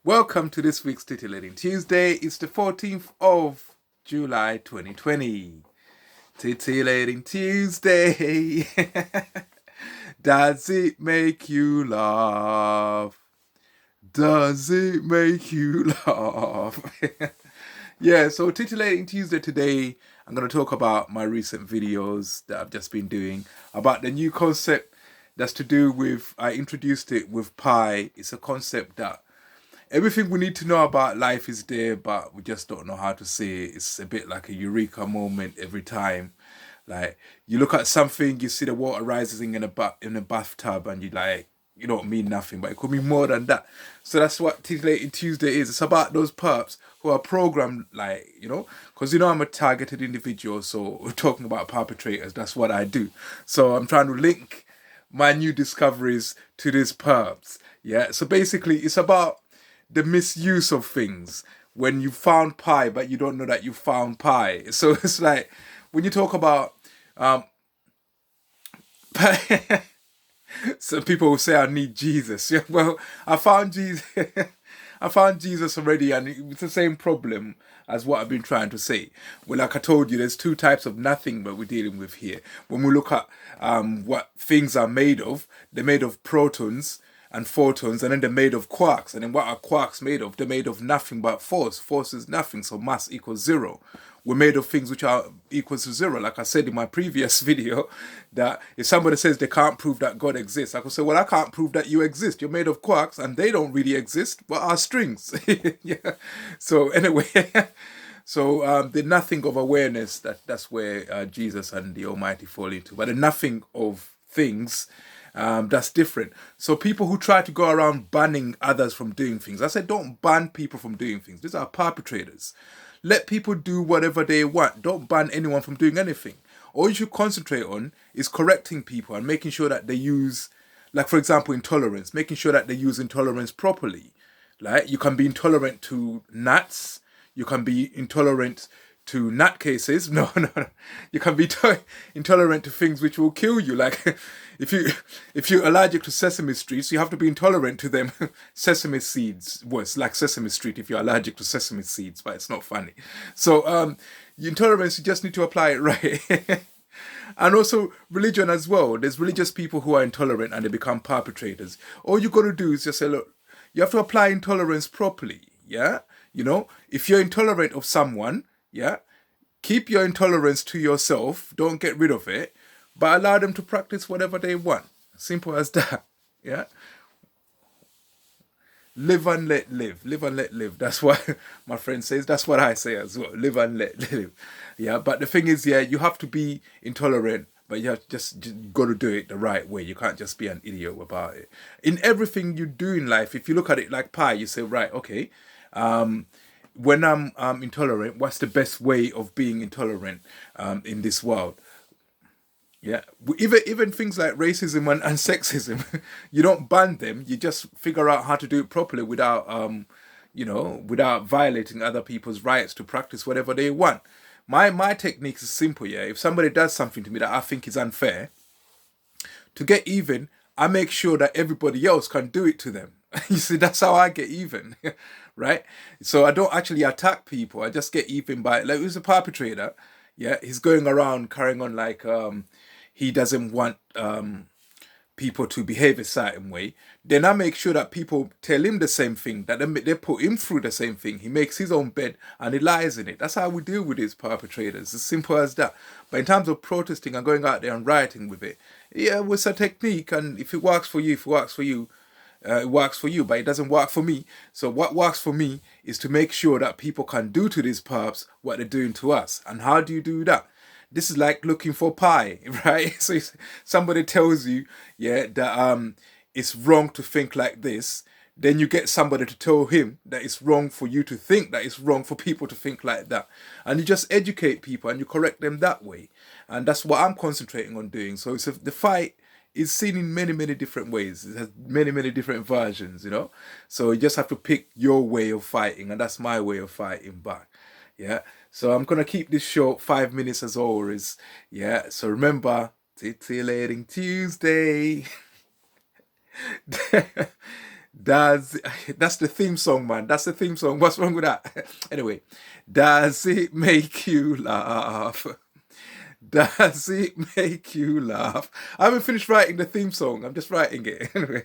Welcome to this week's Titillating Tuesday. It's the 14th of July 2020. Titillating Tuesday. Does it make you laugh? Does it make you laugh? Yeah, so Titillating Tuesday today, I'm going to talk about my recent videos that I've just been doing about the new concept that's to do with, I introduced it with pi. It's a concept that everything we need to know about life is there, but we just don't know how to say it. It's a bit like a eureka moment every time. Like, you look at something, you see the water rising in a bathtub, and you don't mean nothing, but it could be more than that. So that's what Titillating Tuesday is. It's about those perps who are programmed, because I'm a targeted individual, so we're talking about perpetrators. That's what I do. So I'm trying to link my new discoveries to these perps. Yeah, so basically it's about the misuse of things. When you found pi, but you don't know that you found pi. So it's like, when you talk about some people will say I need Jesus. Yeah, well, I found Jesus. I found Jesus already, and it's the same problem as what I've been trying to say. Well, like I told you, there's two types of nothing that we're dealing with here. When we look at what things are made of, they're made of protons and photons, and then they're made of quarks. And then what are quarks made of? They're made of nothing but force. Force is nothing, so mass equals zero. We're made of things which are equals to zero. Like I said in my previous video, that if somebody says they can't prove that God exists, I could say, well, I can't prove that you exist. You're made of quarks, and they don't really exist, but are strings. Yeah. So anyway, so the nothing of awareness, that's where Jesus and the Almighty fall into. But the nothing of things, that's different. So people who try to go around banning others from doing things, I said, don't ban people from doing things. These are perpetrators. Let people do whatever they want. Don't ban anyone from doing anything. All you should concentrate on is correcting people and making sure that they use, like for example, intolerance, making sure that they use intolerance properly. Like, you can be intolerant to gnats. You can be intolerant to nutcases. No. You can be intolerant to things which will kill you. Like, if you're allergic to sesame streets, you have to be intolerant to them. Sesame seeds. Well, it's like Sesame Street if you're allergic to sesame seeds, but it's not funny. So, intolerance, you just need to apply it right. And also religion as well. There's religious people who are intolerant and they become perpetrators. All you got to do is just say, look, you have to apply intolerance properly. Yeah. If you're intolerant of someone, yeah, keep your intolerance to yourself. Don't get rid of it, but allow them to practice whatever they want. Simple as that. Yeah. Live and let live. Live and let live. That's what my friend says. That's what I say as well. Live and let live. Yeah. But the thing is, yeah, you have to be intolerant, but you have just got to do it the right way. You can't just be an idiot about it. In everything you do in life, if you look at it like pie, you say, right, okay, when I'm intolerant, what's the best way of being intolerant in this world? Yeah, even things like racism and sexism, you don't ban them. You just figure out how to do it properly without, without violating other people's rights to practice whatever they want. My technique is simple. Yeah, if somebody does something to me that I think is unfair, to get even, I make sure that everybody else can do it to them. You see, that's how I get even, right? So I don't actually attack people. I just get even by, like, who's a perpetrator? Yeah, he's going around carrying on like he doesn't want people to behave a certain way. Then I make sure that people tell him the same thing, that they put him through the same thing. He makes his own bed and he lies in it. That's how we deal with these perpetrators. As simple as that. But in terms of protesting and going out there and rioting with it, yeah, it's a technique, and if it works for you, it works for you, but it doesn't work for me. So what works for me is to make sure that people can do to these perps what they're doing to us. And how do you do that? This is like looking for pie, right? So if somebody tells you, yeah, that it's wrong to think like this, then you get somebody to tell him that it's wrong for you to think that it's wrong for people to think like that. And you just educate people and you correct them that way. And that's what I'm concentrating on doing. So the fight is seen in many, many different ways. It has many, many different versions, So you just have to pick your way of fighting, and that's my way of fighting back. Yeah. So I'm gonna keep this short, 5 minutes as always. Yeah. So remember, Titillating Tuesday. Does that's the theme song, man? That's the theme song. What's wrong with that? Anyway, does it make you laugh? Does it make you laugh? I haven't finished writing the theme song. I'm just writing it. Anyway.